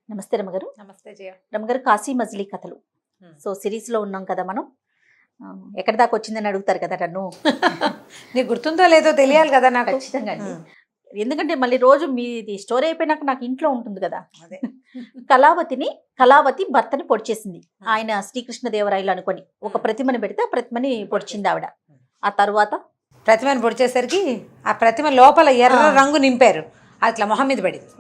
నమస్తే రమగారు. నమస్తే జయ. రమగారు, కాశీ మజిలీ కథలు సో సిరీస్ లో ఉన్నాం కదా మనం. ఎక్కడి దాకా వచ్చిందని అడుగుతారు కదా నన్ను. నీకు గుర్తుందో లేదో తెలియాలి కదా నాకు. ఖచ్చితంగా అండి. ఎందుకంటే మళ్ళీ రోజు మీది స్టోరీ అయిపోయినాక నాకు ఇంట్లో ఉంటుంది కదా. అదే కళావతి భర్తని పొడిచేసింది. ఆయన శ్రీకృష్ణదేవరాయలు అనుకొని ఒక ప్రతిమని పెడితే ఆ ప్రతిమని పొడిచింది ఆవిడ. ఆ తర్వాత ప్రతిమను పొడిచేసరికి ఆ ప్రతిమ లోపల ఎర్ర రంగు నింపారు. అట్లా మొహం మీద పడింది.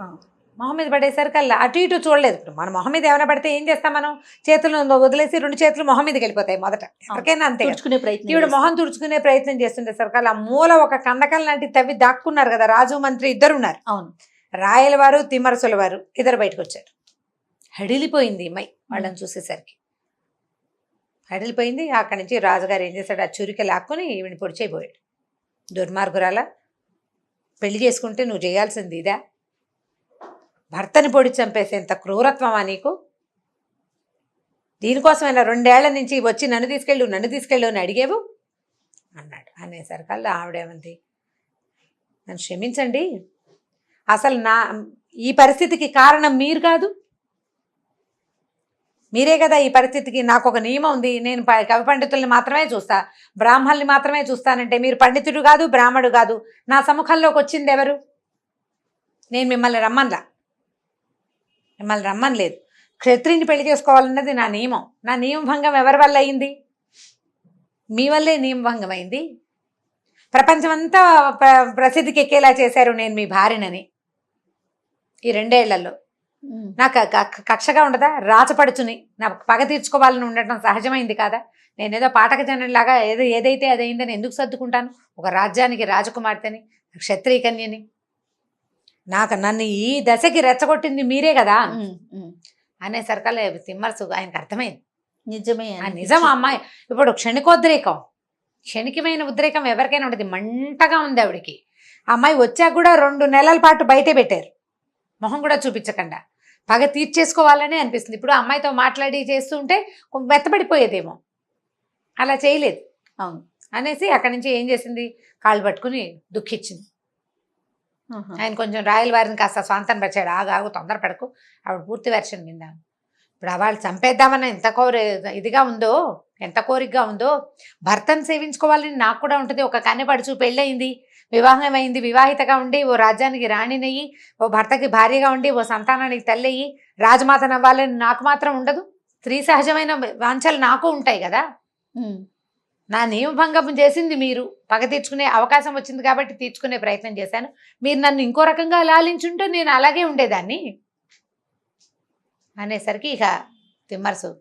మొహం మీద పడేసరికి అలా అటు ఇటు చూడలేదు. ఇప్పుడు మన మొహం మీద ఏమైనా పడితే ఏం చేస్తాం మనం? చేతులను వదిలేసి 2 చేతులు మొహం మీదకి వెళ్ళిపోతాయి మొదట. ఎవరికైనా అంతే. తుడుచుకునే ప్రయత్నం, ఈవిడ మొహం తుడుచుకునే ప్రయత్నం చేస్తుండేసరికి అలా మూల ఒక కందకం లాంటి తవ్వి దాక్కున్నారు కదా. రాజు మంత్రి ఇద్దరు ఉన్నారు. అవును. రాయల వారు తిమ్మరసుల వారు ఇద్దరు బయటకు వచ్చారు. హడిలిపోయింది అమ్మాయి వాళ్ళని చూసేసరికి. హడిలిపోయింది. అక్కడి నుంచి రాజుగారు ఏం చేశాడు, ఆ చురిక లాక్కొని ఈవిని పొడిచేయబోయాడు. దుర్మార్గురాల, పెళ్లి చేసుకుంటే నువ్వు చేయాల్సింది ఇదా? భర్తని పొడి చంపేసేంత క్రూరత్వమా నీకు? దీనికోసమైనా 2 ఏళ్ల నుంచి వచ్చి నన్ను తీసుకెళ్ళు అని అడిగేవు అన్నాడు. అనేసరికల్లా ఆవిడేమంది, నన్ను క్షమించండి, అసలు ఈ పరిస్థితికి కారణం మీరు కాదు, మీరే కదా ఈ పరిస్థితికి. నాకు ఒక నియమం ఉంది, నేను కవి పండితుల్ని మాత్రమే చూస్తా, బ్రాహ్మణుల్ని మాత్రమే చూస్తానంటే మీరు పండితుడు కాదు, బ్రాహ్మడు కాదు. నా సముఖంలోకి వచ్చింది ఎవరు? నేను మిమ్మల్ని రమ్మనలేదు. క్షత్రియుని పెళ్లి చేసుకోవాలన్నది నా నియమం. నా నియమభంగం ఎవరి వల్ల అయింది? మీ వల్లే నియమభంగం అయింది. ప్రపంచమంతా ప్రసిద్ధికి ఎక్కేలా చేశారు నేను మీ భార్యనని. ఈ 2 ఏళ్లలో నాకు కక్షగా ఉండదా? రాచపడుచుని నా పగ తీర్చుకోవాలని ఉండటం సహజమైంది కాదా? నేనేదో పాఠక జనంలాగా ఏదైతే అదైందని ఎందుకు సర్దుకుంటాను? ఒక రాజ్యానికి రాజకుమార్తెని, క్షత్రియ కన్యని. నన్ను ఈ దశకి రెచ్చగొట్టింది మీరే కదా అనేసరికల్లా తిమ్మరసు ఆయనకు అర్థమైంది. నిజమే, నిజం. అమ్మాయి ఇప్పుడు క్షణికమైన ఉద్రేకం ఎవరికైనా ఉంటుంది. మంటగా ఉంది ఆవిడికి. అమ్మాయి వచ్చాక కూడా 2 నెలల పాటు బయటే పెట్టారు, మొహం కూడా చూపించకుండా. పగ తీర్చేసుకోవాలని అనిపిస్తుంది. ఇప్పుడు అమ్మాయితో మాట్లాడి చేస్తుంటే మెత్తబడిపోయేదేమో, అలా చేయలేదు. అవును అనేసి అక్కడి నుంచి ఏం చేసింది, కాళ్ళు పట్టుకుని దుఃఖించింది. ఆయన కొంచెం రాయల వారిని కాస్త స్వాంతం పరిచాడు. ఆగు తొందరపడకు, ఆవిడ పూర్తి వెర్షన్ విన్నాను. ఇప్పుడు వాళ్ళు చంపేద్దామని ఎంత ఇదిగా ఉందో, ఎంత కోరికగా ఉందో. భర్తను సేవించుకోవాలని నాకు కూడా ఉంటుంది. ఒక కన్నెపడుచు పెళ్ళయింది, వివాహం అయింది, వివాహితగా ఉండి ఓ రాజ్యానికి రాణినయ్యి, ఓ భర్తకి భార్యగా ఉండి, ఓ సంతానానికి తల్లి అయ్యి రాజమాతను అవ్వాలని నాకు మాత్రం ఉండదు. స్త్రీ సహజమైన వాంఛలు నాకు ఉంటాయి కదా. నా నియమభంగం చేసింది మీరు. పగ తీర్చుకునే అవకాశం వచ్చింది కాబట్టి తీర్చుకునే ప్రయత్నం చేశాను. మీరు నన్ను ఇంకో రకంగా లాలించుంటే నేను అలాగే ఉండేదాన్ని అనేసరికి ఇక తిమ్మరసు,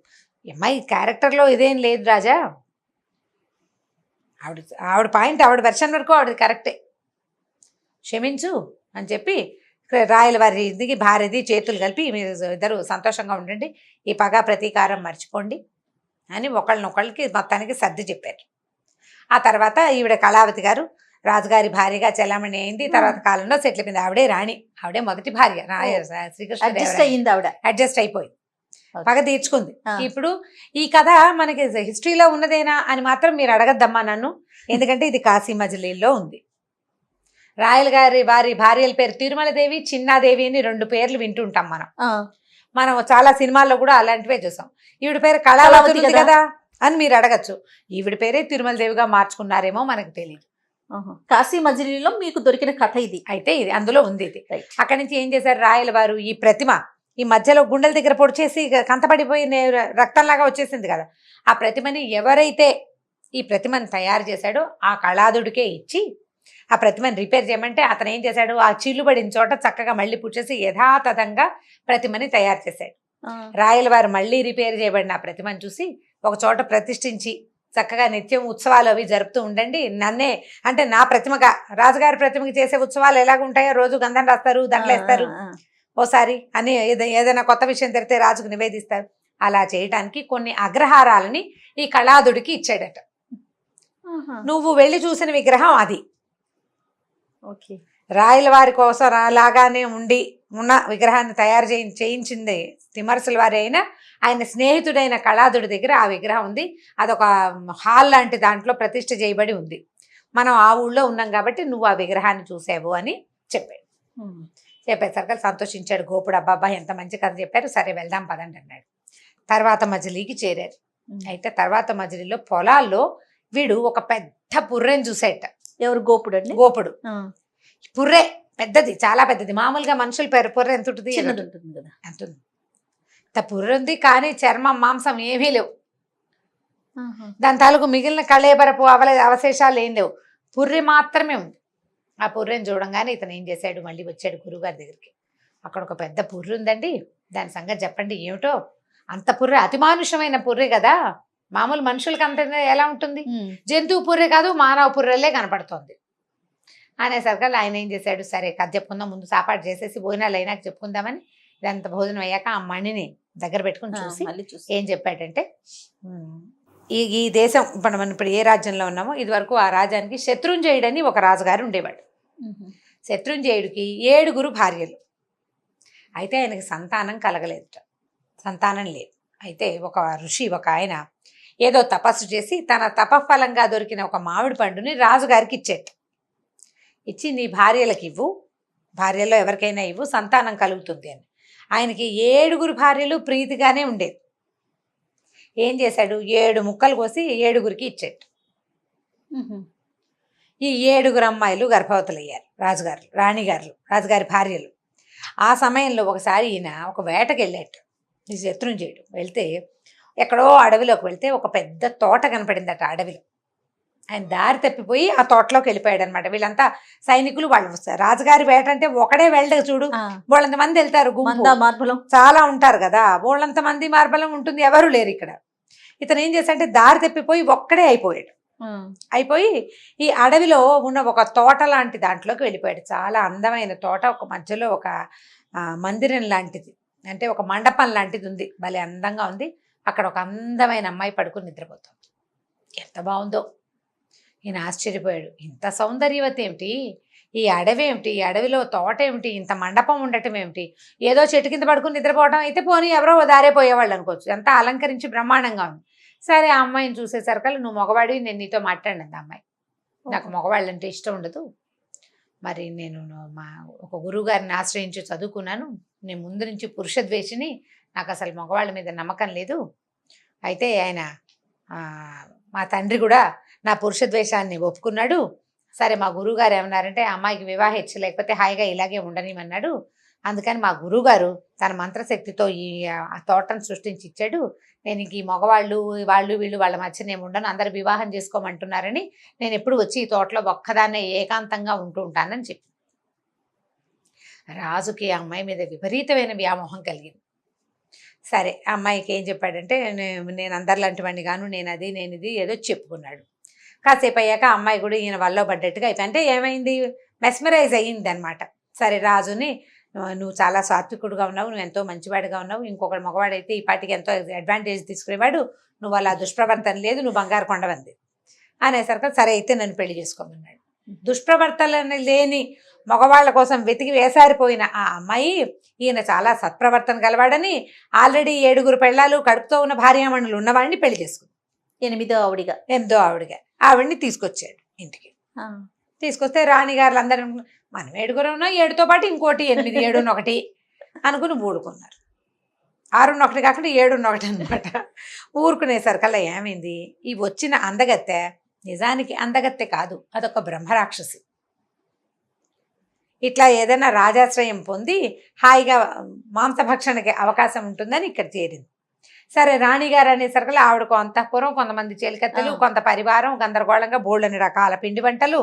అమ్మాయి క్యారెక్టర్లో ఇదేం లేదు రాజా, ఆవిడ పాయింట్, ఆవిడ వెర్షన్ వరకు ఆవిడ కరెక్టే, క్షమించు అని చెప్పి రాయల వారి ఇంటికి భార్యది చేతులు కలిపి మీరు ఇద్దరు సంతోషంగా ఉండండి, ఈ పగ ప్రతీకారం మర్చిపోండి అని ఒకళ్ళనొకళ్ళకి మొత్తానికి సర్ది చెప్పారు. ఆ తర్వాత ఈవిడ కళావతి గారు రాజుగారి భార్యగా చెలామణి అయింది. తర్వాత కాలంలో సెటిల్ అయిపోయింది. ఆవిడే రాణి, ఆవిడే మొదటి భార్య. శ్రీకృష్ణ అడ్జస్ట్ అయిపోయింది, పగ తీర్చుకుంది. ఇప్పుడు ఈ కథ మనకి హిస్టరీలో ఉన్నదేనా అని మాత్రం మీరు అడగద్దమ్మా నన్ను, ఎందుకంటే ఇది కాశీ మజిలీలో ఉంది. రాయల గారి వారి భార్యల పేరు తిరుమలదేవి, చిన్నాదేవి అని 2 పేర్లు వింటుంటాం మనం చాలా సినిమాల్లో కూడా అలాంటివే చూసాం. ఈవిడ పేరు కళావతి కదా అని మీరు అడగచ్చు. ఈవిడ పేరే తిరుమలదేవిగా మార్చుకున్నారేమో మనకు తెలియదు. కాశీ మజిలీలో మీకు దొరికిన కథ ఇది అయితే, ఇది అందులో ఉంది. ఇది అక్కడి నుంచి ఏం చేశారు రాయల వారు, ఈ ప్రతిమ ఈ మధ్యలో గుండెల దగ్గర పొడిచేసి కంతపడిపోయి రక్తంలాగా వచ్చేసింది కదా, ఆ ప్రతిమని ఎవరైతే ఈ ప్రతిమని తయారు చేశాడో ఆ కళాదుడికే ఇచ్చి ఆ ప్రతిమని రిపేర్ చేయమంటే అతను ఏం చేశాడు, ఆ చిల్లుబడిన చోట చక్కగా మళ్ళీ పుచ్చేసి యథాతథంగా ప్రతిమని తయారు చేశాడు. రాయల వారు మళ్ళీ రిపేర్ చేయబడిన ఆ ప్రతిమని చూసి ఒక చోట ప్రతిష్ఠించి చక్కగా నిత్యం ఉత్సవాలు అవి జరుపుతూ ఉండండి. నన్నే అంటే నా ప్రతిమగా, రాజుగారి ప్రతిమకి చేసే ఉత్సవాలు ఎలాగుంటాయో, రోజు గంధం రాస్తారు, దండలు వేస్తారు, ఓసారి అని ఏదైనా కొత్త విషయం తెలితే రాజుకు నివేదిస్తారు. అలా చేయడానికి కొన్ని అగ్రహారాలని ఈ కళాదుడికి ఇచ్చాడట. నువ్వు వెళ్ళి చూసిన విగ్రహం అది. ఓకే, రాయల వారి కోసం లాగానే ఉన్న విగ్రహాన్ని తయారు చేయించింది తిమ్మరసుల వారి అయినా ఆయన స్నేహితుడైన కళాదుడి దగ్గర ఆ విగ్రహం ఉంది. అదొక హాల్ లాంటి దాంట్లో ప్రతిష్ఠ చేయబడి ఉంది. మనం ఆ ఊళ్ళో ఉన్నాం కాబట్టి నువ్వు ఆ విగ్రహాన్ని చూసావు అని చెప్పాడు. చెప్పేసరికి సంతోషించాడు గోపుడు. అబ్బాబ్బా ఎంత మంచి కథ చెప్పారు, సరే వెళ్దాం పదండి అన్నాడు. తర్వాత మజిలీకి చేరారు. అయితే తర్వాత మజిలీలో పొలాల్లో వీడు ఒక పెద్ద పుర్రెని చూసేట. ఎవరు గోపుడు అండి? గోపుడు పుర్రె పెద్దది, చాలా పెద్దది. మామూలుగా మనుషుల పుర్రె ఎంత ఉంటుంది? చిన్నది ఉంటుంది కదా. ఎంత ఉంది? ఇంత పుర్రె ఉంది, కానీ చర్మం మాంసం ఏమీ లేవు. దాని తాలూకు మిగిలిన కళేబరపు అవశేషాలు ఏం లేవు, పుర్రె మాత్రమే ఉంది. ఆ పుర్రెని చూడంగానే ఇతను ఏం చేశాడు, మళ్ళీ వచ్చాడు గురువుగారి దగ్గరికి. అక్కడ ఒక పెద్ద పుర్రె ఉందండి, దాని సంగతి చెప్పండి ఏమిటో. అంత పుర్రె, అతిమానుషమైన పుర్రె కదా, మామూలు మనుషులకి అంత ఎలా ఉంటుంది, జంతువు పుర్రె కాదు, మానవ పుర్రెలే కనపడుతోంది అనేసరికి ఆయన ఏం చేశాడు, సరే కథ చెప్పుకుందాం, ముందు సాపాటు చేసేసి భోజనాలు అయినాక చెప్పుకుందామని ఇదంతా భోజనం అయ్యాక ఆ మణిని దగ్గర పెట్టుకుని చూసి ఏం చెప్పాడంటే, ఈ దేశం మనం ఇప్పుడు ఏ రాజ్యంలో ఉన్నామో ఇది వరకు ఆ రాజ్యానికి శత్రుంజయుడని ఒక రాజుగారు ఉండేవాడు. శత్రుంజయుడికి 7 భార్యలు. అయితే ఆయనకి సంతానం కలగలేదుట, సంతానం లేదు. అయితే ఒక ఋషి, ఒక ఆయన ఏదో తపస్సు చేసి తన తపఫలంగా దొరికిన ఒక మామిడి పండుని రాజుగారికి ఇచ్చేట. ఇచ్చి నీ భార్యలకు ఇవ్వు, భార్యలో ఎవరికైనా ఇవ్వు, సంతానం కలుగుతుంది అని. ఆయనకి 7 భార్యలు ప్రీతిగానే ఉండేది. ఏం చేశాడు, 7 ముక్కలు కోసి 7 ఇచ్చాడు. ఈ 7 అమ్మాయిలు గర్భవతులయ్యారు. రాజుగారు, రాణిగారులు, రాజుగారి భార్యలు. ఆ సమయంలో ఒకసారి ఈయన ఒక వేటకి వెళ్ళాడు, ఈ శత్రుంజయుడు. వెళ్తే ఎక్కడో అడవిలోకి వెళ్తే ఒక పెద్ద తోట కనపడిందట అడవిలో. ఆయన దారి తప్పిపోయి ఆ తోటలోకి వెళ్ళిపోయాడు అనమాట. వీళ్ళంతా సైనికులు, వాళ్ళు రాజుగారి వేట అంటే ఒకడే వెళ్ళక చూడు, వాళ్ళంత మంది వెళ్తారు, మార్బలం చాలా ఉంటారు కదా, వాళ్ళంత మంది మార్బలం ఉంటుంది, ఎవరు లేరు ఇక్కడ. ఇతను ఏం చేశాడంటే దారి తప్పిపోయి ఒక్కడే అయిపోయాడు. అయిపోయి ఈ అడవిలో ఉన్న ఒక తోట లాంటి దాంట్లోకి వెళ్ళిపోయాడు. చాలా అందమైన తోట, ఒక మధ్యలో ఒక మందిరం లాంటిది, అంటే ఒక మండపం లాంటిది ఉంది, భలే అందంగా ఉంది. అక్కడ ఒక అందమైన అమ్మాయి పడుకుని నిద్రపోతుంది. ఎంత బాగుందో. ఈయన ఆశ్చర్యపోయాడు, ఇంత సౌందర్యవతి ఏమిటి, ఈ అడవి ఏమిటి, ఈ అడవిలో తోట ఏమిటి, ఇంత మండపం ఉండటం ఏమిటి, ఏదో చెట్టు కింద పడుకుని నిద్రపోవడం అయితే పోనీ ఎవరో దారే పోయేవాళ్ళు అనుకోవచ్చు, ఎంత అలంకరించి బ్రహ్మాండంగా ఉంది. సరే ఆ అమ్మాయిని చూసేసరికి, నువ్వు మగవాడివి, నేను నీతో మాట్లాడినది అమ్మాయి, నాకు మగవాళ్ళంటే ఇష్టం ఉండదు, మరి నేను మా ఒక గురువు గారిని ఆశ్రయించి చదువుకున్నాను, నేను ముందు నుంచి పురుషద్వేషిని, నాకు అసలు మగవాళ్ళ మీద నమ్మకం లేదు. అయితే ఆయన మా తండ్రి కూడా నా పురుషద్వేషాన్ని ఒప్పుకున్నాడు. సరే మా గురువుగారు ఏమన్నారంటే, అమ్మాయికి వివాహేచ్ఛ లేకపోతే హాయిగా ఇలాగే ఉండనిమన్నాడు. అందుకని మా గురువుగారు తన మంత్రశక్తితో ఈ తోటను సృష్టించి ఇచ్చాడు. నేను ఇంక ఈ మగవాళ్ళు వాళ్ళు వీళ్ళు వాళ్ళ మధ్య నేను ఉండను, అందరు వివాహం చేసుకోమంటున్నారని నేను ఎప్పుడు వచ్చి ఈ తోటలో ఒక్కదాన్నే ఏకాంతంగా ఉంటూ ఉంటానని చెప్పి. రాజుకి ఆ అమ్మాయి మీద విపరీతమైన వ్యామోహం కలిగింది. సరే ఆ అమ్మాయికి ఏం చెప్పాడంటే, నేను అందరిలాంటి వాడిని గాను, నేను అది నేను ఇది ఏదో చెప్పుకున్నాడు. కాసేపు అయ్యాక ఆ అమ్మాయి కూడా ఈయన వల్ల పడ్డట్టుగా అయిపోయి, అంటే ఏమైంది, మెస్మరైజ్ అయ్యింది అనమాట. సరే రాజుని, నువ్వు చాలా సాత్వికుడుగా ఉన్నావు, నువ్వు ఎంతో మంచివాడిగా ఉన్నావు, ఇంకొకటి మగవాడైతే ఈ పాటికి ఎంతో అడ్వాంటేజ్ తీసుకునేవాడు, నువ్వు అలా దుష్ప్రవర్తన లేదు, నువ్వు బంగారు కొండవంది అనేసరికి సరే అయితే నన్ను పెళ్లి చేసుకోమన్నాడు. దుష్ప్రవర్తన లేని మగవాళ్ళ కోసం వెతికి వేసారిపోయిన ఆ అమ్మాయి ఈయన చాలా సత్ప్రవర్తన గలవాడని ఆల్రెడీ 7 పెళ్ళాలు కడుపుతో ఉన్న భార్యామణులు ఉన్నవాడిని పెళ్లి చేసుకుంది. 8వ ఆవిడిగా ఆవిడ్ని తీసుకొచ్చాడు ఇంటికి. తీసుకొస్తే రాణిగారులు అందరూ, మనం 7 ఉన్నాం, 7తో పాటు ఇంకోటి 8, 7 1 అనుకుని ఊడుకున్నారు. 6 1 కాకుండా 7 1 అనమాట. ఊరుకునేసరికల్లా ఏమైంది, ఈ వచ్చిన అందగత్తె నిజానికి అందగత్తె కాదు, అదొక బ్రహ్మరాక్షసి. ఇట్లా ఏదైనా రాజాశ్రయం పొంది హాయిగా మాంసభక్షణకి అవకాశం ఉంటుందని ఇక్కడ చేరింది. సరే రాణిగారు అనేసరికి ఆవిడకు అంతఃపురం, కొంతమంది చేలికత్తెలు, కొంత పరివారం, గందరగోళంగా బోళ్ళని రకాల పిండి వంటలు,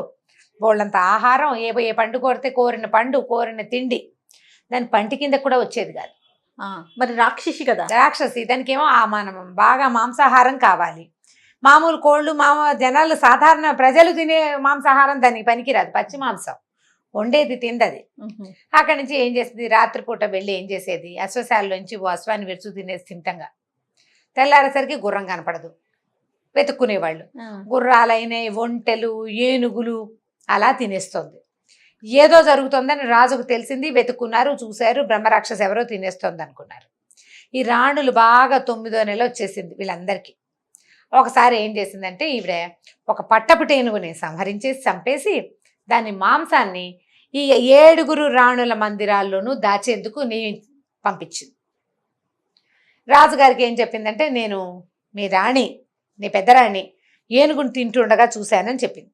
బోళ్ళంత ఆహారం, ఏ పండు కోరితే కోరిన పండు, కోరిన తిండి, దాని పంటి కింద కూడా వచ్చేది కాదు. మరి రాక్షసి కదా, రాక్షసి. దానికి ఏమో మనం బాగా మాంసాహారం కావాలి. మామూలు కోళ్ళు, జనాలు సాధారణ ప్రజలు తినే మాంసాహారం దానికి పనికిరాదు, పచ్చి మాంసం వండేది తిందది. అక్కడి నుంచి ఏం చేసేది, రాత్రిపూట వెళ్ళి ఏం చేసేది, అశ్వశాలలోంచి ఓ అశ్వాన్ని విరుచు తినేసి తింటంగా. తెల్లారేసరికి గుర్రం కనపడదు, వెతుక్కునేవాళ్ళు. గుర్రాలైనవి, ఒంటెలు, ఏనుగులు అలా తినేస్తుంది. ఏదో జరుగుతుందని రాజుకు తెలిసింది, వెతుక్కున్నారు, చూశారు, బ్రహ్మరాక్షసి ఎవరో తినేస్తుంది అనుకున్నారు. ఈ రాణులు బాగా 9వ నెల వచ్చేసింది వీళ్ళందరికీ. ఒకసారి ఏం చేసిందంటే, ఈవిడ ఒక పట్టపు టేనుగుని సంహరించి చంపేసి దాని మాంసాన్ని ఈ 7 రాణుల మందిరాల్లోనూ దాచేందుకు నీ పంపించింది. రాజుగారికి ఏం చెప్పిందంటే, నేను మీ రాణి, నీ పెద్దరాణి ఏనుగుని తింటుండగా చూశానని చెప్పింది.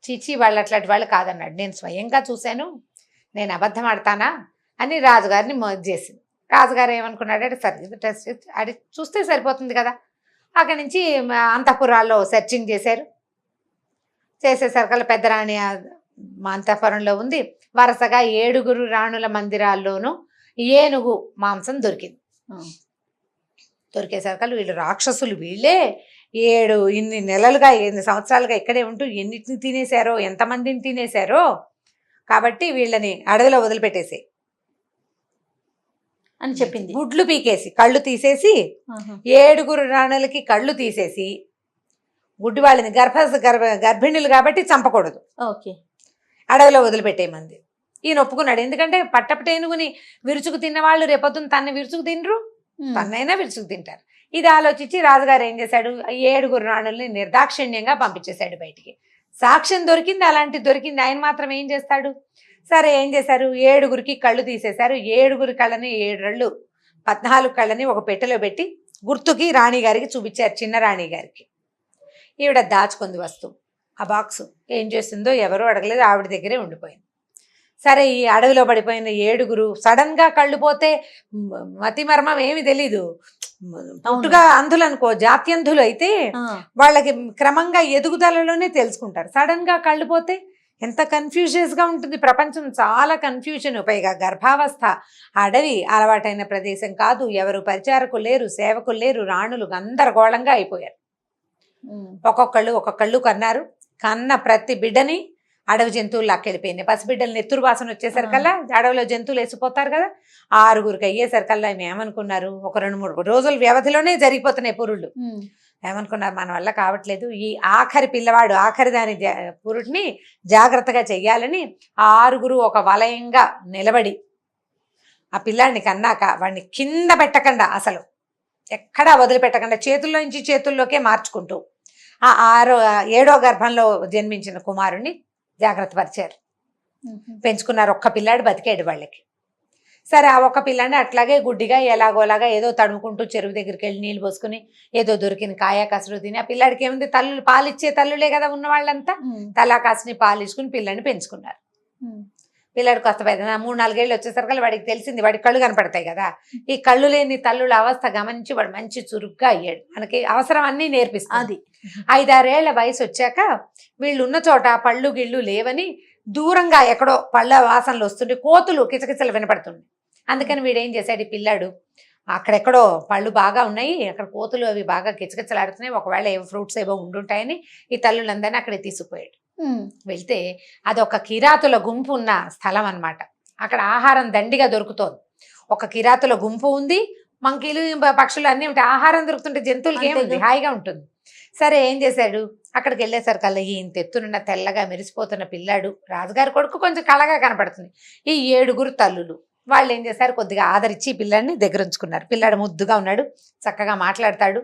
చీచి వాళ్ళు అట్లాంటి వాళ్ళు కాదన్నాడు. నేను స్వయంగా చూశాను, నేను అబద్ధం ఆడతానా అని రాజుగారిని చేసింది. రాజుగారు ఏమనుకున్నాడంటే, సరే టెస్ట్ అది చూస్తే సరిపోతుంది కదా. అక్కడి నుంచి అంతఃపురాల్లో సెర్చింగ్ చేశారు. చేసేసరికల్లా పెద్దరాణి మా అంతఃపురంలో ఉంది. వరుసగా 7 రాణుల మందిరాల్లోనూ ఏనుగు మాంసం దొరికింది. దొరికేసరికల్లా వీళ్ళు రాక్షసులు, వీళ్ళే ఇన్ని నెలలుగా 8 సంవత్సరాలుగా ఇక్కడే ఉంటూ ఎన్నిటిని తినేశారో, ఎంతమందిని తినేశారో, కాబట్టి వీళ్ళని అడవిలో వదిలిపెట్టేసి అని చెప్పింది. గుడ్లు పీకేసి కళ్ళు తీసేసి 7 రాణులకి కళ్ళు తీసేసి, గుడ్డి వాళ్ళని గర్భిణులు కాబట్టి చంపకూడదు, ఓకే, అడవిలో వదిలిపెట్టేయమంది. ఈయన ఒప్పుకున్నాడు. ఎందుకంటే పట్టపటేనుగుని విరుచుకు తిన్నవాళ్ళు రేపొద్దున తన్ని విరుచుకు తినరు, తన్నైనా విరుచుకు తింటారు. ఇది ఆలోచించి రాజుగారు ఏం చేశాడు, 7 రాణుల్ని నిర్దాక్షిణ్యంగా పంపించేశాడు బయటికి. సాక్ష్యం దొరికింది, అలాంటి దొరికింది. ఆయన మాత్రం ఏం చేస్తాడు? సరే ఏం చేశారు, 7 కళ్ళు తీసేశారు. 7 కళ్ళని 7 రళ్ళు 14 కళ్ళని ఒక పెట్టెలో పెట్టి గుర్తుకి రాణి గారికి చూపించారు, చిన్న రాణి గారికి. ఈవిడ దాచుకుంది వస్తువు. ఆ బాక్సు ఏం చేస్తుందో ఎవరూ అడగలేదు, ఆవిడ దగ్గరే ఉండిపోయింది. సరే ఈ అడవిలో పడిపోయిన 7 సడన్గా కళ్ళు పోతే మతి మర్మం ఏమి తెలీదు. పుట్టుగా అంధులు అనుకో, జాత్యంధులు అయితే వాళ్ళకి క్రమంగా ఎదుగుదలలోనే తెలుసుకుంటారు. సడన్గా కళ్ళు పోతే ఎంత కన్ఫ్యూజియస్గా ఉంటుంది ప్రపంచం, చాలా కన్ఫ్యూజన్. పైగా గర్భావస్థ, అడవి, అలవాటైన ప్రదేశం కాదు, ఎవరు పరిచారకులు లేరు, సేవకులు లేరు, రాణులు గందరగోళంగా అయిపోయారు. ఒక్కొక్కళ్ళు కన్నారు. కన్న ప్రతి బిడ్డని అడవి జంతువులు లాక్కెళ్ళిపోయినాయి. పసిబిడ్డలు నెత్తురు వాసన వచ్చేసరికల్లా అడవిలో జంతువులు వేసిపోతారు కదా. 6 అయ్యేసరికల్లా ఆయన ఏమనుకున్నారు, ఒక 2-3 రోజుల వ్యవధిలోనే జరిగిపోతున్నాయి పురుళ్ళు. ఏమనుకున్నారు, మన వల్ల కావట్లేదు, ఈ ఆఖరి పిల్లవాడు, ఆఖరి దాని పురుడిని జాగ్రత్తగా చెయ్యాలని 6 ఒక వలయంగా నిలబడి ఆ పిల్లాడిని కన్నాక వాడిని కింద పెట్టకుండా, అసలు ఎక్కడా వదిలిపెట్టకుండా, చేతుల్లో నుంచి చేతుల్లోకే మార్చుకుంటూ ఆ 7వ గర్భంలో జన్మించిన కుమారుణ్ణి జాగ్రత్త పరిచారు, పెంచుకున్నారు. ఒక్క పిల్లాడు బతికాడు వాళ్ళకి. సరే ఆ ఒక్క పిల్లాడిని అట్లాగే గుడ్డిగా ఎలాగోలాగా ఏదో తడుముకుంటూ చెరువు దగ్గరికి వెళ్ళి నీళ్ళు పోసుకుని ఏదో దొరికిన కాయ కసురు తిని, ఆ పిల్లాడికి ఏముంది, పాలిచ్చే తల్లులే కదా ఉన్న వాళ్ళంతా, తలా కాసుని పాలిచ్చుకుని పిల్లాడిని పెంచుకున్నారు. పిల్లాడు కొత్త పెద్ద 3-4 ఏళ్ళు వచ్చేసరికి వాడికి తెలిసింది, వాడికి కళ్ళు కనపడతాయి కదా. ఈ కళ్ళు లేని తల్లుల అవస్థ గమనించి వాడు మంచి చురుగ్గా అయ్యాడు. మనకి అవసరం అన్నీ నేర్పిస్తుంది. 5-6 ఏళ్ల వయసు వచ్చాక వీళ్ళు ఉన్న చోట పళ్ళు గిళ్ళు లేవని దూరంగా ఎక్కడో పళ్ళ వాసనలు వస్తుంటే కోతులు కిచకిచలు వినపడుతుంది. అందుకని వీడేం చేశాడు, ఈ పిల్లాడు అక్కడెక్కడో పళ్ళు బాగా ఉన్నాయి, అక్కడ కోతులు అవి బాగా కిచకిచలాడుతున్నాయి, ఒకవేళ ఏవో ఫ్రూట్స్ ఏవో ఉండుంటాయని ఈ తల్లులందరినీ అక్కడికి తీసుకుపోయాడు. వెళ్తే అదొక కిరాతుల గుంపు ఉన్న స్థలం అన్నమాట. అక్కడ ఆహారం దండిగా దొరుకుతోంది. ఒక కిరాతుల గుంపు ఉంది, మంకీలు పక్షులు అన్నీ ఉంటాయి. ఆహారం దొరుకుతుంటే జంతువులకి ఏముంది, హాయిగా ఉంటుంది. సరే ఏం చేశాడు, అక్కడికి వెళ్ళేసరికల్లా ఇంత ఎత్తునున్న తెల్లగా మెరిసిపోతున్న పిల్లాడు, రాజుగారి కొడుకు కొంచెం కళగా కనపడుతుంది. ఈ 7 తల్లులు వాళ్ళు ఏం చేశారు, కొద్దిగా ఆదరించి పిల్లాడిని దగ్గర ఉంచుకున్నారు. పిల్లాడు ముద్దుగా ఉన్నాడు, చక్కగా మాట్లాడతాడు,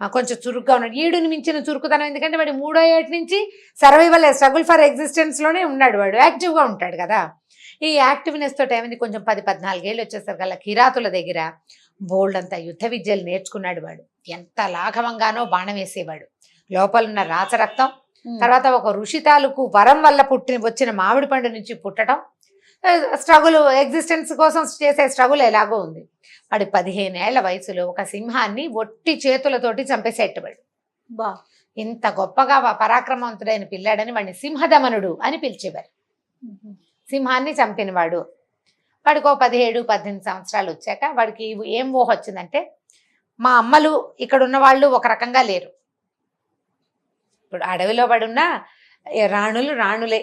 కొంచెం చురుగ్గా ఉన్నాడు. ఈడుని మించిన చురుకుతనం, ఎందుకంటే వాడు 3వ ఏటి నుంచి సర్వైవల్ స్ట్రగుల్ ఫర్ ఎగ్జిస్టెన్స్లోనే ఉన్నాడు, వాడు యాక్టివ్గా ఉంటాడు కదా. ఈ యాక్టివ్నెస్ తోటి ఏమైంది, కొంచెం 10-14 ఏళ్ళు వచ్చేసరికల్లా కిరాతుల దగ్గర బోల్డ్ అంతా యుద్ధ విద్యలు నేర్చుకున్నాడు. వాడు ఎంత లాఘవంగానో బాణం వేసేవాడు. లోపలున్న రాచరక్తం, తర్వాత ఒక ఋషి తాలూకు వరం వల్ల వచ్చిన మామిడి పండు నుంచి పుట్టడం, స్ట్రగుల్, ఎగ్జిస్టెన్స్ కోసం చేసే స్ట్రగుల్ ఎలాగో ఉంది. వాడు 15 ఏళ్ల వయసులో ఒక సింహాన్ని ఒట్టి చేతులతోటి చంపేసేటవాడు. ఇంత గొప్పగా పరాక్రమవంతుడైన పిల్లాడని వాడిని సింహదమనుడు అని పిలిచేవారు. సింహాన్ని చంపినవాడు. వాడికి 17-18 సంవత్సరాలు వచ్చాక వాడికి ఏం ఊహ వచ్చిందంటే, మా అమ్మలు ఇక్కడ ఉన్న వాళ్ళు ఒక రకంగా లేరు, ఇప్పుడు అడవిలో పడున్న రాణులే,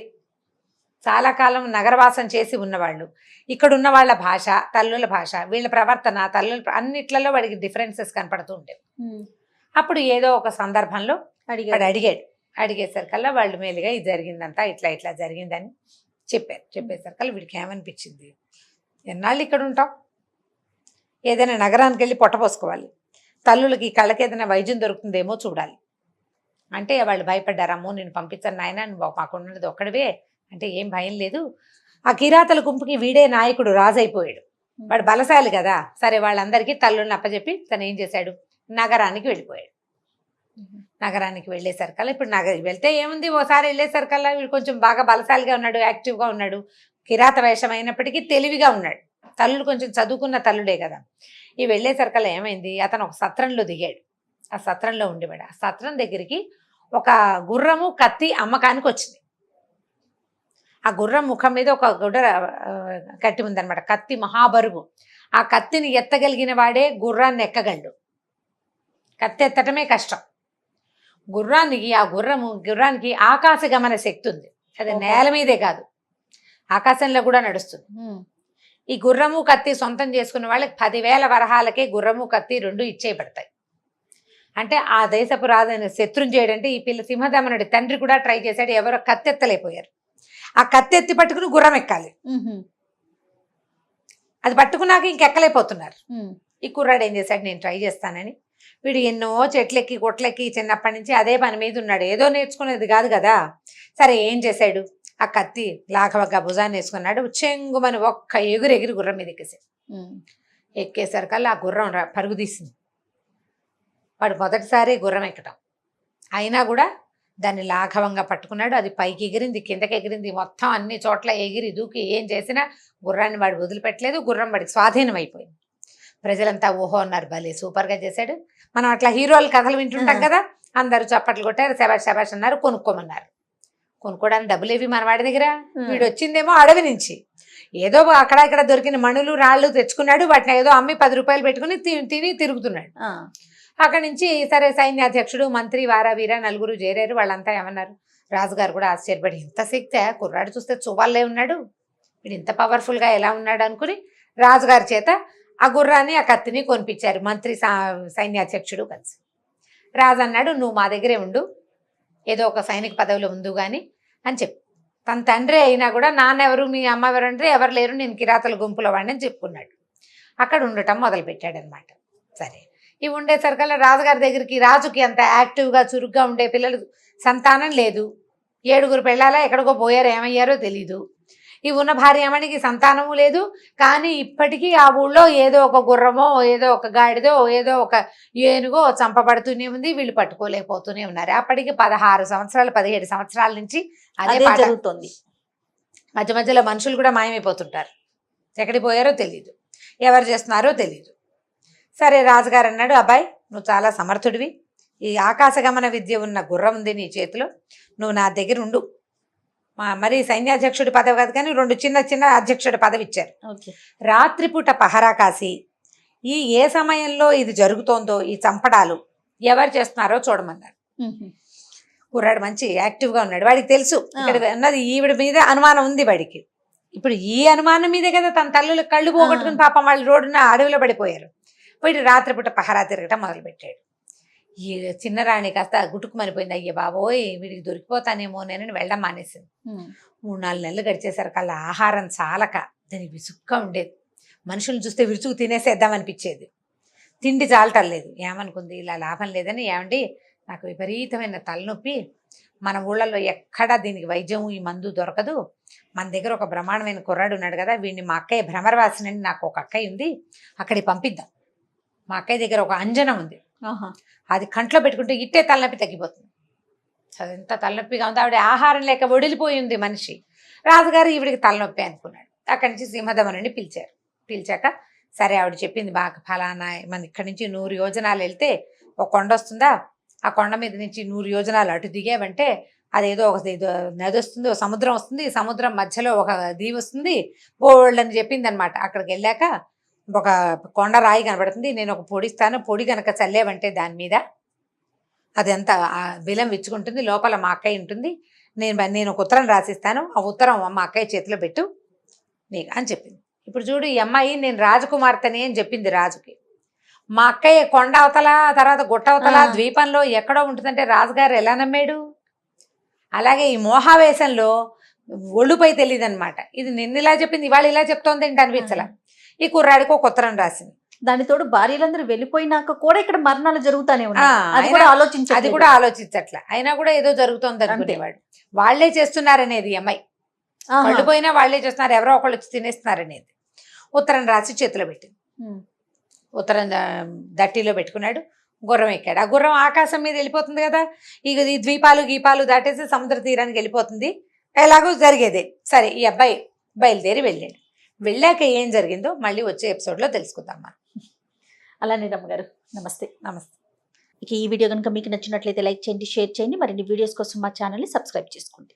చాలా కాలం నగరవాసం చేసి ఉన్నవాళ్ళు, ఇక్కడ ఉన్న వాళ్ళ భాష, తల్లుల భాష, వీళ్ళ ప్రవర్తన, తల్లుల అన్నిట్లలో వాడికి డిఫరెన్సెస్ కనపడుతూ ఉంటాయి. అప్పుడు ఏదో ఒక సందర్భంలో అడిగేసరికల్లా వాళ్ళు మేలుగా ఇది జరిగిందంతా ఇట్లా జరిగిందని చెప్పేసరికల్లా వీడికి ఏమనిపించింది, ఎన్నాళ్ళు ఇక్కడ ఉంటాం, ఏదైనా నగరానికి వెళ్ళి పొట్టపోసుకోవాలి, తల్లులకి కళ్ళకి ఏదైనా వైద్యం దొరుకుతుందేమో చూడాలి అంటే వాళ్ళు భయపడ్డారు. అమ్మో నేను పంపించాను నాయన, నువ్వు మాకున్నది ఒక్కడివే, అంటే ఏం భయం లేదు, ఆ కిరాతల గుంపుకి వీడే నాయకుడు, రాజు అయిపోయాడు, వాడు బలశాలి కదా. సరే వాళ్ళందరికీ తల్లుని అప్పచెప్పి తను ఏం చేశాడు, నగరానికి వెళ్ళిపోయాడు. నగరానికి వెళ్ళేసరికల్లా ఇప్పుడు వెళ్తే ఏముంది, ఓసారి వెళ్ళేసరికల్లా వీడు కొంచెం బాగా బలశాలిగా ఉన్నాడు, యాక్టివ్గా ఉన్నాడు, కిరాత వేషం అయినప్పటికీ తెలివిగా ఉన్నాడు. తల్లుడు కొంచెం చదువుకున్న తల్లుడే కదా. ఈ వెళ్ళేసరికల్లా ఏమైంది, అతను ఒక సత్రంలో దిగాడు. ఆ సత్రంలో ఉండేవాడు. ఆ సత్రం దగ్గరికి ఒక గుర్రము కత్తి అమ్మకానికి వచ్చింది. ఆ గుర్రం ముఖం మీద ఒక గుడ్డ కత్తి ఉందన్నమాట. కత్తి మహాబరువు. ఆ కత్తిని ఎత్తగలిగిన వాడే గుర్రాన్ని ఎక్కగలడు. కత్తి ఎత్తటమే కష్టం. గుర్రానికి ఆకాశ గమన శక్తి ఉంది. అది నేల మీదే కాదు, ఆకాశంలో కూడా నడుస్తుంది. ఈ గుర్రము కత్తి సొంతం చేసుకున్న వాళ్ళకి 10,000 వరహాలకే గుర్రము కత్తి 2 ఇచ్చేయబడతాయి. అంటే ఆ దేశపు రాజైన శత్రుంజయుడు అంటే ఈ సింహదమనుడి తండ్రి కూడా ట్రై చేశాడు, ఎవరో కత్తి ఎత్తలేకపోయారు. ఆ కత్తి ఎత్తి పట్టుకుని గుర్రం ఎక్కాలి. అది పట్టుకున్నాక ఇంకెక్కలేకపోతున్నారు. ఈ కుర్రాడు ఏం చేశాడు, నేను ట్రై చేస్తానని వీడు ఎన్నో చెట్లెక్కి గొట్లెక్కి చిన్నప్పటి నుంచి అదే పని మీద ఉన్నాడు. ఏదో నేర్చుకునేది కాదు కదా. సరే ఏం చేశాడు, ఆ కత్తి లాఘవగా భుజాన్ని వేసుకున్నాడు. చెంగుమని ఒక్క ఎగిరి గుర్రం మీద ఎక్కేసాడు. ఎక్కేసరికల్లా ఆ గుర్రం పరుగు తీసింది. వాడు మొదటిసారి గుర్రం ఎక్కటం అయినా కూడా దాన్ని లాఘవంగా పట్టుకున్నాడు. అది పైకి ఎగిరింది, కిందకి ఎగిరింది, మొత్తం అన్ని చోట్ల ఎగిరి దూకి ఏం చేసినా గుర్రాన్ని వాడు వదిలిపెట్టలేదు. గుర్రం వాడికి స్వాధీనం అయిపోయింది. ప్రజలంతా ఓహో అన్నారు, భలే సూపర్గా చేశాడు. మనం అట్లా హీరోల కథలు వింటుంటాం కదా, అందరూ చప్పట్లు కొట్టారు, శబాష్ శబాష్ అన్నారు, కొనుక్కోమన్నారు. కొనుక్కోవడానికి డబ్బులు ఏవి మన వాడి దగ్గర. వీడు వచ్చిందేమో అడవి నుంచి, ఏదో అక్కడ ఇక్కడ దొరికిన మణులు రాళ్ళు తెచ్చుకున్నాడు. వాటిని ఏదో అమ్మి 10 రూపాయలు పెట్టుకుని తిని తిరుగుతున్నాడు. అక్కడి నుంచి సరే సైన్యాధ్యక్షుడు, మంత్రి, వారావీర నలుగురు చేరారు. వాళ్ళంతా ఏమన్నారు, రాజుగారు కూడా ఆశ్చర్యపడి, ఇంత శక్తి కుర్రాడు చూస్తే చువ్వాళ్ళే ఉన్నాడు, వీడు ఇంత పవర్ఫుల్గా ఎలా ఉన్నాడు అనుకుని రాజుగారి చేత ఆ గుర్రాన్ని ఆ కత్తిని కొనిపించారు. మంత్రి సైన్యాధ్యక్షుడు కలిసి. రాజు అన్నాడు, నువ్వు మా దగ్గరే ఉండు, ఏదో ఒక సైనిక పదవిలో ఉండు కానీ అని చెప్పి, తన తండ్రి అయినా కూడా నాన్నెవరు మీ అమ్మ ఎవరు అంటే ఎవరు లేరు, నేను కిరాతల గుంపులో వాడిని అని చెప్పుకున్నాడు. అక్కడ ఉండటం మొదలుపెట్టాడు అనమాట. సరే ఇవి ఉండేసరికల్లా రాజుగారి దగ్గరికి, రాజుకి అంత యాక్టివ్గా చురుగ్గా ఉండే పిల్లలు సంతానం లేదు. 7 పెళ్ళాలా ఎక్కడికో పోయారో ఏమయ్యారో తెలీదు. ఈ ఉన్న భార్యమణికి సంతానము లేదు. కానీ ఇప్పటికీ ఆ ఊళ్ళో ఏదో ఒక గుర్రమో ఏదో ఒక గాడిదో ఏదో ఒక ఏనుగో చంపబడుతూనే ఉంది. వీళ్ళు పట్టుకోలేకపోతూనే ఉన్నారు. అప్పటికి 16 సంవత్సరాలు 17 సంవత్సరాల నుంచి అదే జరుగుతుంది. మధ్య మధ్యలో మనుషులు కూడా మాయమైపోతుంటారు, ఎక్కడికి పోయారో తెలీదు, ఎవరు చేస్తున్నారో తెలీదు. సరే రాజుగారు అన్నాడు, అబ్బాయి నువ్వు చాలా సమర్థుడివి, ఈ ఆకాశగమన విద్య ఉన్న గుర్రం ఉంది నీ చేతిలో, నువ్వు నా దగ్గర ఉండు. మరి సైన్యాధ్యక్షుడి పదవి కాదు కానీ 2 చిన్న అధ్యక్షుడి పదవి ఇచ్చారు. రాత్రిపూట పహరా కాసి ఏ సమయంలో ఇది జరుగుతోందో ఈ చంపడాలు ఎవరు చేస్తున్నారో చూడమన్నారు. కుర్రాడు మంచి యాక్టివ్గా ఉన్నాడు. వాడికి తెలుసు ఇక్కడ ఉన్నది ఈవిడ మీద అనుమానం ఉంది వాడికి. ఇప్పుడు ఈ అనుమానం మీదే కదా తన తల్లులు కళ్ళు పోగొట్టుకుని పాపం వాళ్ళు రోడ్డున అడవిలో పడిపోయారు. వీడు రాత్రిపూట పహరా తిరగటం మొదలుపెట్టాడు. ఈ చిన్నరాణి కాస్త గుటుకుమనిపోయింది. అయ్యే బాబోయ్ వీడికి దొరికిపోతానేమో నేను వెళ్ళడం మానేసింది. 3-4 నెలలు గడిచేసరికల్లా ఆహారం చాలక దానికి విసుగ్గా ఉండేది. మనుషులు చూస్తే విరుచుకు తినేసేద్దామనిపించేది. తిండి చాలటం లేదు. ఏమనుకుంది, ఇలా లాభం లేదని, ఏమండి నాకు విపరీతమైన తలనొప్పి, మన ఊళ్ళల్లో ఎక్కడా దీనికి వైద్యం ఈ మందు దొరకదు, మన దగ్గర ఒక బ్రహ్మాండమైన కుర్రాడు ఉన్నాడు కదా, వీడిని మా అక్కయ్య భ్రమరవాసిని, నాకు ఒక అక్కయ్య ఉంది, అక్కడికి పంపిద్దాం. మా అక్కయ్య దగ్గర ఒక అంజనం ఉంది, అది కంట్లో పెట్టుకుంటే ఇట్టే తలనొప్పి తగ్గిపోతుంది. అదంతా తలనొప్పిగా ఉంది. ఆవిడ ఆహారం లేక ఒడిలిపోయింది మనిషి. రాజుగారు ఈవిడికి తలనొప్పి అనుకున్నాడు. అక్కడి నుంచి సింహదమనుని పిలిచారు. పిలిచాక సరే ఆవిడ చెప్పింది, బాగా ఫలానా మన ఇక్కడి నుంచి 100 యోజనాలు వెళ్తే ఒక కొండ వస్తుందా, ఆ కొండ మీద నుంచి 100 యోజనాలు అటు దిగావంటే అదేదో ఒక నది వస్తుంది, ఒక సముద్రం వస్తుంది, సముద్రం మధ్యలో ఒక దీవి వస్తుంది, బోల్డ్ అని చెప్పింది అనమాట. అక్కడికి వెళ్ళాక ఒక కొండ రాయి కనబడుతుంది, నేను ఒక పొడి ఇస్తాను, పొడి కనుక చల్లేవంటే దాని మీద అదంతా బిలం విచ్చుకుంటుంది, లోపల మా అక్కయ్య ఉంటుంది, నేను ఒక ఉత్తరం రాసిస్తాను, ఆ ఉత్తరం మా అక్కయ్య చేతిలో పెట్టు నీకు అని చెప్పింది. ఇప్పుడు చూడు, ఈ అమ్మాయి నేను రాజకుమార్తెని అని చెప్పింది రాజుకి. మా అక్కయ్య కొండ అవతల, తర్వాత గుట్ట అవతల ద్వీపంలో ఎక్కడో ఉంటుందంటే రాజుగారు ఎలా నమ్మాడు? అలాగే ఈ మోహావేశంలో ఒళ్ళుపై తెలియదు అనమాట. ఇది నిన్న ఇలా చెప్పింది, ఇవాళ ఇలా చెప్తోంది ఏంటి అనిపించలా. ఈ కుర్రాడికి ఒక ఉత్తరం రాసింది. దానితోడు భార్యలందరూ వెళ్ళిపోయినాక కూడా ఇక్కడ మరణాలు జరుగుతానే ఉన్నాయి. అది కూడా ఆలోచించట్ల. అయినా కూడా ఏదో జరుగుతోంది అనుకునేవాడు. వాళ్లే చేస్తున్నారనేది అమ్మాయి. ఆహా. వాళ్ళు పోయినా వాళ్ళే చేస్తున్నారు, ఎవరో ఒకళ్ళు వచ్చి తినేస్తున్నారు అనేది. ఉత్తరం రాసి చేతిలో పెట్టింది. ఉమ్. ఉత్తరం దట్టిలో పెట్టుకున్నాడు, గుర్రం ఎక్కాడు. ఆ గుర్రం ఆకాశం మీద వెళ్ళిపోతుంది కదా, ఇక ఈ ద్వీపాలు గీపాలు దాటేసి సముద్ర తీరానికి వెళ్ళిపోతుంది. ఎలాగో జరిగేదే. సరే ఈ అబ్బాయి బయలుదేరి వెళ్ళాడు. వెళ్ళాక ఏం జరిగిందో మళ్ళీ వచ్చే ఎపిసోడ్లో తెలుసుకుందాం మనం. అలానే రమ్మగారు, నమస్తే. నమస్తే. ఇక ఈ వీడియో కనుక మీకు నచ్చినట్లయితే లైక్ చేయండి, షేర్ చేయండి. మరిన్ని వీడియోస్ కోసం మా ఛానల్ని సబ్స్క్రైబ్ చేసుకోండి.